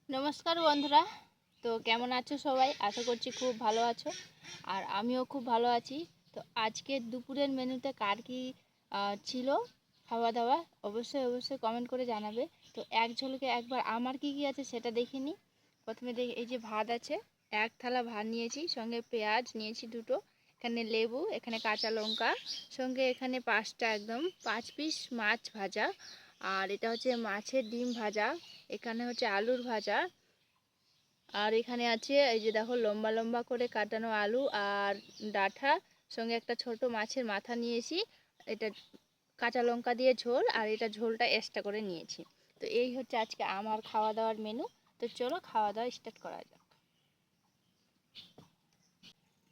নমস্কার বন্ধুরা। তো কেমন আছো সবাই? আশা করছি খুব ভালো আছো, আর আমিও খুব ভালো আছি। তো আজকের দুপুরের মেনুতে কার কি ছিল খাওয়া দাওয়া, অবশ্যই কমেন্ট করে জানাবে। তো এক ঝলকে একবার আমার কি কি আছে সেটা দেখে নিই। প্রথমে দেখি, এই যে ভাত আছে, এক থালা ভাত নিয়েছি, সঙ্গে পেঁয়াজ নিয়েছি দুটো, এখানে লেবু, এখানে কাঁচা লঙ্কা, সঙ্গে এখানে একদম 5 পিস মাছ ভাজা, আর এটা হচ্ছে মাছের ডিম ভাজা, এখানে হচ্ছে আলুর ভাজা, আর এখানে আছে এই যে দেখো লম্বা লম্বা করে কাটানো আলু আর ডাঁটা, সঙ্গে একটা ছোট মাছের মাথা নিয়েছি। এটা কাঁচা লঙ্কা দিয়ে ঝোল, আর এটা ঝোলটা এক্সট্রা করে নিয়েছি। তো এই হচ্ছে আজকে আমার খাওয়া দাওয়ার মেনু। তো চলো খাওয়া দাওয়া স্টার্ট করা যাক।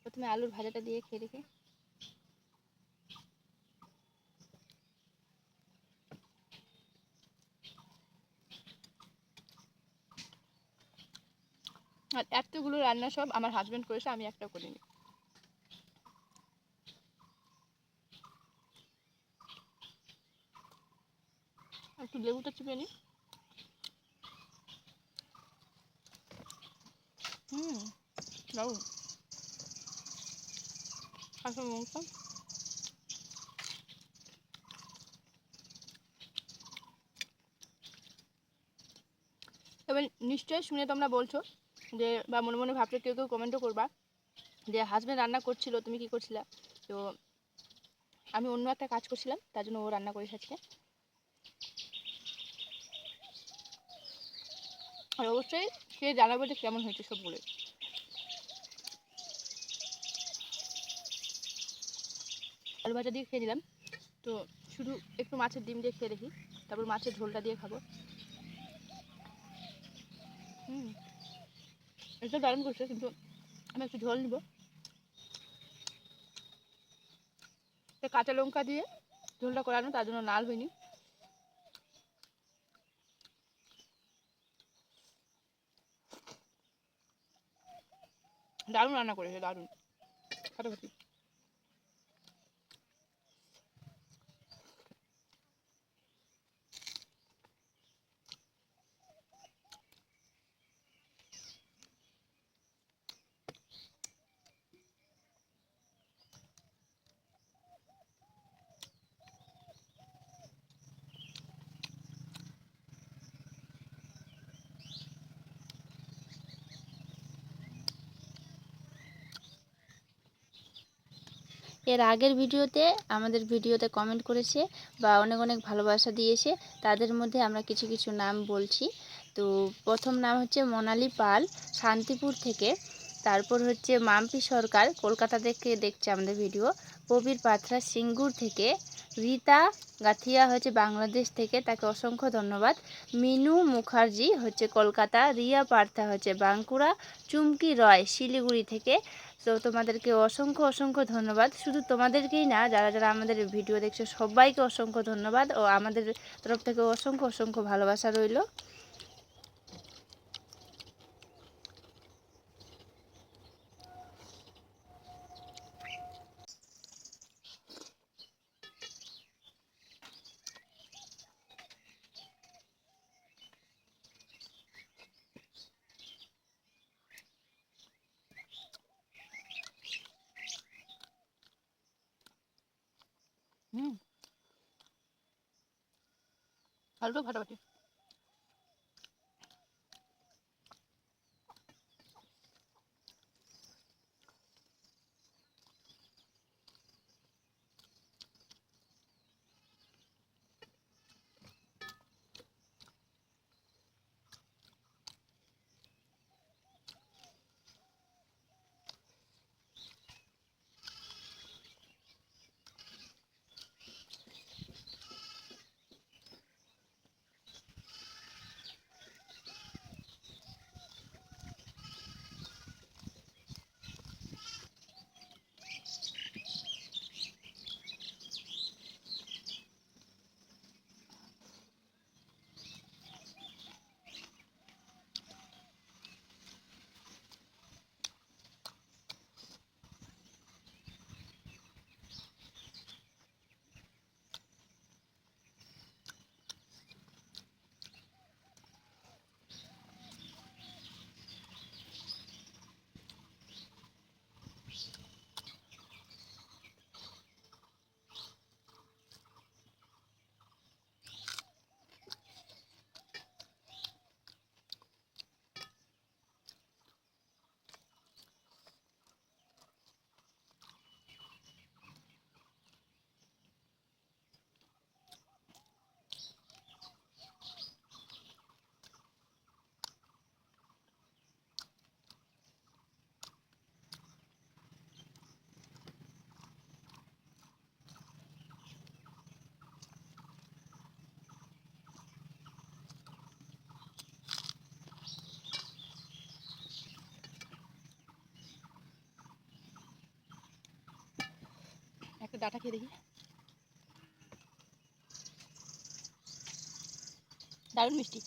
প্রথমে আলুর ভাজাটা দিয়ে খেয়ে দেখি। আর এতগুলো রান্না সব আমার হাজবেন্ড করেছে, আমি একটা করিনি। একটু লেবুটা চিপে নিই। দারুণ। হাঁসের মাংস। এবার নিশ্চয়ই শুনে তোমরা বলছো যে, বা মনে মনে ভাবছো, কেউ কেউ কমেন্টও করবা যে হাজবেন্ড রান্না করছিল, তুমি কি করছিলা? তো আমি অন্য একটা কাজ করছিলাম, তার জন্য ও রান্না করেছে আজকে। আর অবশ্যই খেয়ে জানাবো যে কেমন হয়েছে সবগুলো। আলু ভাজা দিয়ে খেয়ে নিলাম। তো শুধু একটু মাছের ডিম দিয়ে খেয়ে দেখি, তারপর মাছের ঝোলটা দিয়ে খাবো। এটা দারুণ করছে, কিন্তু আমি একটু ঝোল নিব। কাঁচা লঙ্কা দিয়ে ঝোলটা করানো, তার জন্য লাল হয়নি। দারুণ রান্না করেছে, দারুণ ফাটাফাটি। এর আগের ভিডিওতে আমাদের ভিডিওতে কমেন্ট করেছে বা অনেক অনেক ভালোবাসা দিয়েছে, তাদের মধ্যে আমরা কিছু কিছু নাম বলছি। তো প্রথম নাম হচ্ছে মোনালি পাল, শান্তিপুর থেকে। তারপর হচ্ছে মাম্পি সরকার, কলকাতা থেকে দেখছে আমাদের ভিডিও। প্রবীর পাত্রা সিঙ্গুর থেকে। রীতা গাথিয়া হচ্ছে বাংলাদেশ থেকে, তাকে অসংখ্য ধন্যবাদ। মিনু মুখার্জি হচ্ছে কলকাতা। রিয়া পার্থা হচ্ছে বাঁকুড়া। চুমকি রয় শিলিগুড়ি থেকে। তো তোমাদেরকে অসংখ্য অসংখ্য ধন্যবাদ। শুধু তোমাদেরকেই না, যারা যারা আমাদের ভিডিও দেখছো সবাইকে অসংখ্য ধন্যবাদ, ও আমাদের তরফ থেকে অসংখ্য অসংখ্য ভালোবাসা রইল। আলুটা ফাটাফাটি। একটা ডাটা খেয়ে দেখি, দারুণ মিষ্টি।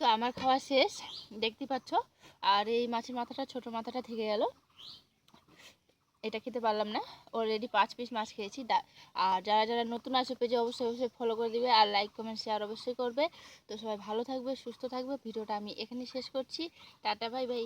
তো আমার খাওয়া শেষ, দেখতে পাচ্ছ। আর এই মাছের মাথাটা, ছোট মাথাটা থেকে গেল, এটা খেতে পারলাম না। অলরেডি 5 পিস মাছ খেয়েছি। আর যারা যারা নতুন আসে পেজে অবশ্যই অবশ্যই ফলো করে দিবে, আর লাইক কমেন্ট শেয়ার অবশ্যই করবে। তো সবাই ভালো থাকবে, সুস্থ থাকবে। ভিডিওটা আমি এখানে শেষ করছি। Tata, bye bye.